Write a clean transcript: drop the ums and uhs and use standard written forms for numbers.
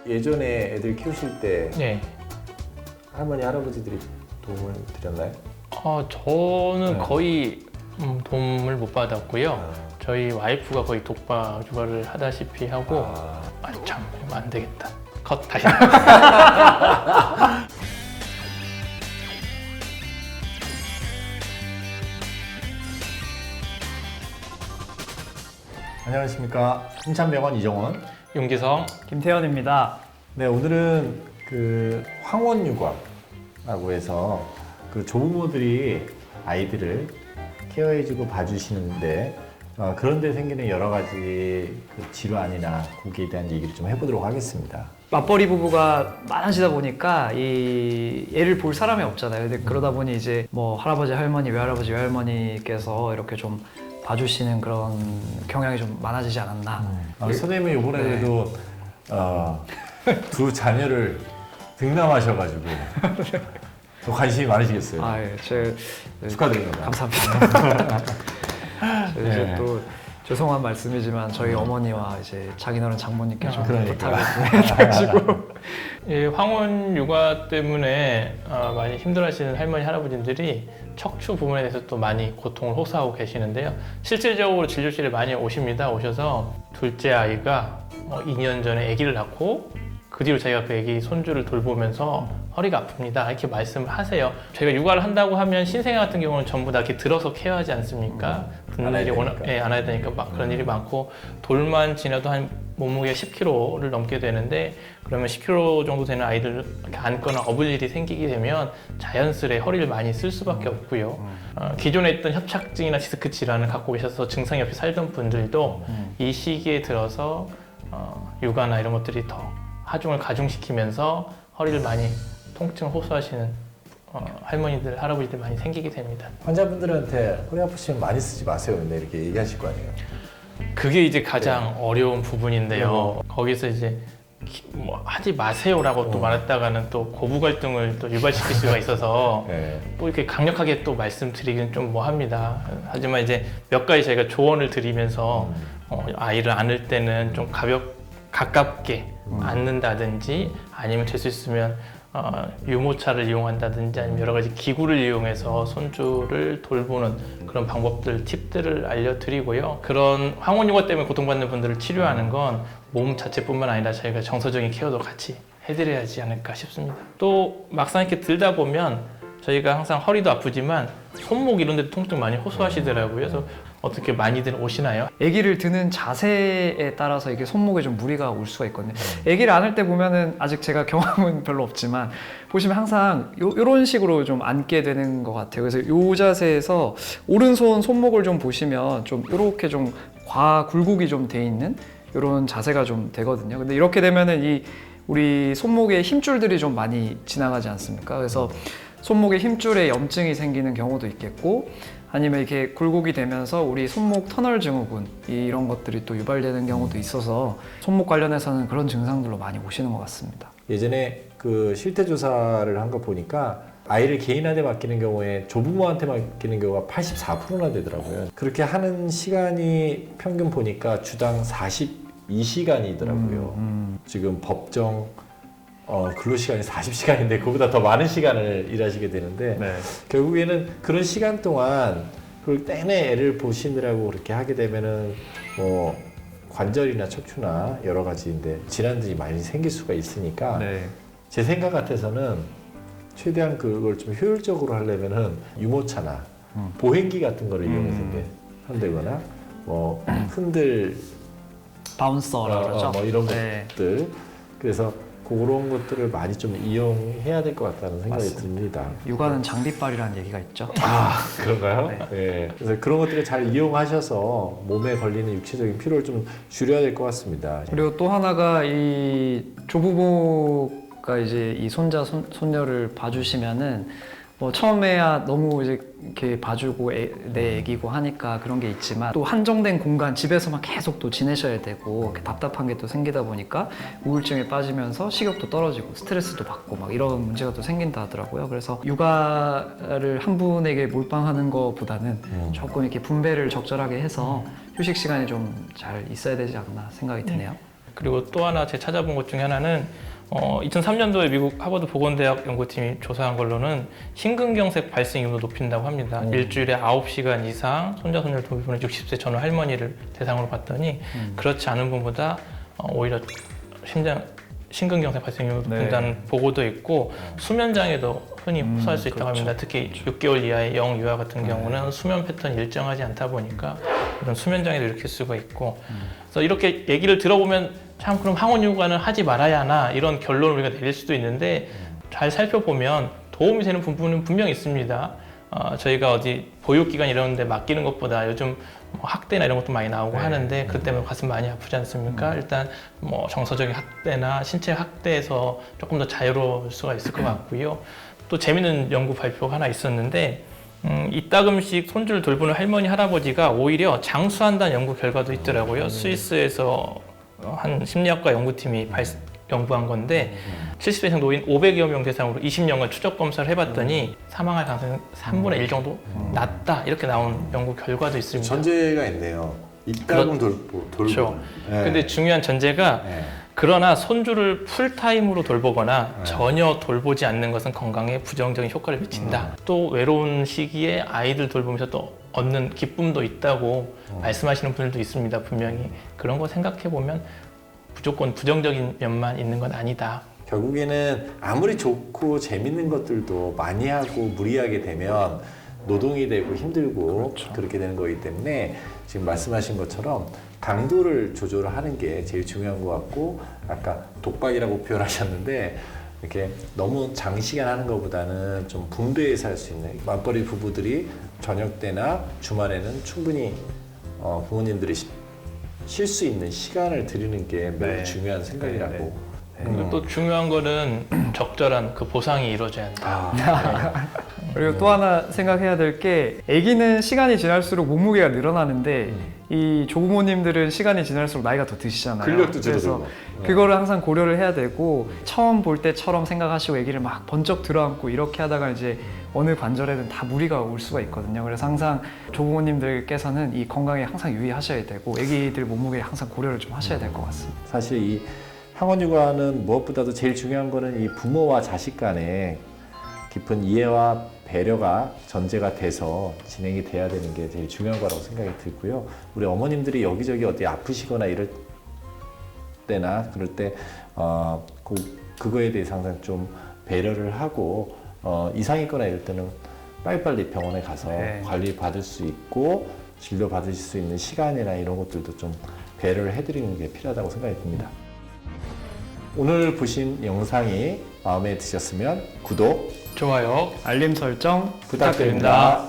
예전에 애들 키우실 때 네. 할머니 할아버지들이 도움을 드렸나요? 저는 네. 거의 도움을 못 받았고요. 아. 저희 와이프가 거의 독박 육아를 하다시피 하고 아. 참 안 되겠다. 컷 다시. 안녕하십니까. 흥찬병원 이정원. 윤기성. 김태현입니다. 네, 오늘은 그 황혼육아라고 해서 그 조부모들이 아이들을 케어해주고 봐주시는데 그런데 생기는 여러 가지 그 질환이나 거기에 대한 얘기를 좀 해보도록 하겠습니다. 맞벌이 부부가 많아지다 보니까 이 애를 볼 사람이 없잖아요. 근데 그러다 보니 이제 뭐 할아버지, 할머니, 외할아버지, 외할머니께서 이렇게 좀 봐주시는 그런 경향이 좀 많아지지 않았나. 선생님이 이번에 네. 그래도 두 자녀를 등남하셔가지고 또 관심이 많으시겠어요. 아, 예, 축하드립니다. 감사합니다. 네. 이제 또 죄송한 말씀이지만 저희 어머니와 이제 장인어른 장모님께 좀 그러니까. 부탁을 해가지고 예, 황혼 육아 때문에 많이 힘들어하시는 할머니 할아버지들이 척추 부분에 대해서 또 많이 고통을 호소하고 계시는데요. 실질적으로 진료실에 많이 오셔서 둘째 아이가 2년 전에 아기를 낳고 그 뒤로 저희가 그 아기 손주를 돌보면서 허리가 아픕니다 이렇게 말씀을 하세요. 저희가 육아를 한다고 하면 신생아 같은 경우는 전부 다 이렇게 들어서 케어하지 않습니까? 붓는 일이 워낙 안아야 되니까 막 그런 일이 많고 돌만 지나도 한 몸무게 10kg를 넘게 되는데 그러면 10kg 정도 되는 아이들 이렇게 안거나 업을 일이 생기게 되면 자연스레 허리를 많이 쓸 수밖에 없고요. 기존에 있던 협착증이나 디스크 질환을 갖고 계셔서 증상이 없이 살던 분들도 이 시기에 들어서 육아나 이런 것들이 더 하중을 가중시키면서 허리를 많이 통증을 호소하시는 할머니들, 할아버지들 많이 생기게 됩니다. 환자분들한테 허리 아프시면 많이 쓰지 마세요. 근데 이렇게 얘기하실 거 아니에요. 그게 이제 가장 어려운 부분인데요. 거기서 이제 뭐 하지 마세요라고 또 말했다가는 또 고부 갈등을 또 유발시킬 수가 있어서 네. 또 이렇게 강력하게 또 말씀드리긴 좀 뭐합니다. 하지만 이제 몇 가지 저희가 조언을 드리면서 아이를 안을 때는 좀 가깝게 안는다든지 아니면 될 수 있으면 유모차를 이용한다든지 아니면 여러 가지 기구를 이용해서 손주를 돌보는 그런 방법들, 팁들을 알려드리고요. 그런 황혼육아 때문에 고통받는 분들을 치료하는 건 몸 자체뿐만 아니라 저희가 정서적인 케어도 같이 해드려야지 않을까 싶습니다. 또 막상 이렇게 들다 보면 저희가 항상 허리도 아프지만 손목 이런 데도 통증 많이 호소하시더라고요. 그래서 어떻게 많이들 오시나요? 아기를 드는 자세에 따라서 이게 손목에 좀 무리가 올 수가 있거든요. 아기를 안을 때 보면은 아직 제가 경험은 별로 없지만 보시면 항상 요런 식으로 좀 앉게 되는 것 같아요. 그래서 요 자세에서 오른손 손목을 좀 보시면 좀 이렇게 좀 굴곡이 좀 돼 있는 이런 자세가 좀 되거든요. 근데 이렇게 되면은 우리 손목에 힘줄들이 좀 많이 지나가지 않습니까? 그래서 손목에 힘줄에 염증이 생기는 경우도 있겠고 아니면 이렇게 굴곡이 되면서 우리 손목 터널 증후군 이런 것들이 또 유발되는 경우도 있어서 손목 관련해서는 그런 증상들로 많이 오시는 것 같습니다. 예전에 그 실태 조사를 한 거 보니까 아이를 개인한테 맡기는 경우에 조부모한테 맡기는 경우가 84%나 되더라고요. 그렇게 하는 시간이 평균 보니까 주당 42시간이더라고요. 지금 법정 근로시간이 40시간인데 그보다 더 많은 시간을 일하시게 되는데 네. 결국에는 그런 시간 동안 그걸 내내 애를 보시느라고 그렇게 하게 되면은 뭐 관절이나 척추나 여러 가지인데 질환들이 많이 생길 수가 있으니까 네. 제 생각 같아서는 최대한 그걸 좀 효율적으로 하려면은 유모차나 보행기 같은 거를 이용해서 이제 한다거나 뭐 흔들 바운서라 그러죠. 뭐 이런 네. 것들 그래서 그런 것들을 많이 좀 이용해야 될 것 같다는 생각이 맞습니다. 듭니다. 육아는 장비빨이라는 얘기가 있죠. 아 그런가요? 네. 네. 그래서 그런 것들을 잘 이용하셔서 몸에 걸리는 육체적인 피로를 좀 줄여야 될 것 같습니다. 그리고 또 하나가 이 조부모가 이제 이 손녀를 봐주시면은 뭐 처음에야 너무 이제 이렇게 봐주고 내 애기고 하니까 그런 게 있지만 또 한정된 공간 집에서만 계속 또 지내셔야 되고 이렇게 답답한 게 또 생기다 보니까 우울증에 빠지면서 식욕도 떨어지고 스트레스도 받고 막 이런 문제가 또 생긴다 하더라고요. 그래서 육아를 한 분에게 몰빵하는 것보다는 조금 이렇게 분배를 적절하게 해서 휴식 시간이 좀 잘 있어야 되지 않나 생각이 드네요. 그리고 또 하나 제가 찾아본 것 중에 하나는 2003년도에 미국 하버드 보건대학 연구팀이 조사한 걸로는 심근경색 발생 율을 높인다고 합니다. 일주일에 9시간 이상 손자 손녀를 돌보는 60세 전후 할머니를 대상으로 봤더니 그렇지 않은 분보다 오히려 심근경색 발생률이 높다는 보고도 있고 수면 장애도 흔히 호소할 수 있다고 합니다. 특히 6개월 이하의 영유아 같은 경우는 수면 패턴이 일정하지 않다 보니까 이런 수면 장애도 일으킬 수가 있고 그래서 이렇게 얘기를 들어보면 참 그럼 항원 육아는 하지 말아야 하나 이런 결론을 우리가 내릴 수도 있는데 잘 살펴보면 도움이 되는 부분은 분명히 있습니다. 저희가 어디 보육기관 이런 데 맡기는 것보다 요즘 뭐 학대나 이런 것도 많이 나오고 하는데 그것 때문에 가슴 많이 아프지 않습니까? 일단 뭐 정서적인 학대나 신체 학대에서 조금 더 자유로울 수가 있을 것 같고요. 또 재밌는 연구 발표가 하나 있었는데 이따금씩 손주를 돌보는 할머니 할아버지가 오히려 장수한다는 연구 결과도 있더라고요. 스위스에서 한 심리학과 연구팀이 연구한 건데 70세 이상 노인 500여 명 대상으로 20년간 추적 검사를 해봤더니 사망할 가능성이 3분의 1 정도 낮다 이렇게 나온 연구 결과도 있습니다. 전제가 있네요. 이따금 돌보. 그렇죠. 네. 근데 중요한 전제가 네. 그러나 손주를 풀타임으로 돌보거나 전혀 돌보지 않는 것은 건강에 부정적인 효과를 미친다. 또 외로운 시기에 아이들 돌보면서 또 얻는 기쁨도 있다고 말씀하시는 분들도 있습니다. 분명히 그런 거 생각해 보면 무조건 부정적인 면만 있는 건 아니다. 결국에는 아무리 좋고 재밌는 것들도 많이 하고 무리하게 되면 노동이 되고 힘들고 그렇게 되는 거기 때문에 지금 말씀하신 것처럼 강도를 조절하는 게 제일 중요한 것 같고 아까 독박이라고 표현하셨는데 이렇게 너무 장시간 하는 것보다는 좀 분배해서 할 수 있는 맞벌이 부부들이 저녁 때나 주말에는 충분히 부모님들이 쉴 수 있는 시간을 드리는 게 매우 중요한 생각이라고. 그리고 또 중요한 거는 적절한 그 보상이 이루어져야 한다. 그리고 또 하나 생각해야 될 게 아기는 시간이 지날수록 몸무게가 늘어나는데 이 조부모님들은 시간이 지날수록 나이가 더 드시잖아요. 근력도 그래서 줄어들고. 그거를 항상 고려를 해야 되고 처음 볼 때처럼 생각하시고 아기를 막 번쩍 들어안고 이렇게 하다가 이제 어느 관절에든 다 무리가 올 수가 있거든요. 그래서 항상 조부모님들께서는 이 건강에 항상 유의하셔야 되고 아기들 몸무게에 항상 고려를 좀 하셔야 될 것 같습니다. 사실 이 항원육아는 무엇보다도 제일 중요한 거는 이 부모와 자식 간의 깊은 이해와 배려가 전제가 돼서 진행이 돼야 되는 게 제일 중요한 거라고 생각이 들고요. 우리 어머님들이 여기저기 어디 아프시거나 이럴 때나 그럴 때 그거에 대해서 항상 좀 배려를 하고 이상이 있거나 이럴 때는 빨리빨리 병원에 가서 관리 받을 수 있고 진료 받으실 수 있는 시간이나 이런 것들도 좀 배려를 해드리는 게 필요하다고 생각이 듭니다. 오늘 보신 영상이 마음에 드셨으면 구독, 좋아요. 알림 설정 부탁드립니다.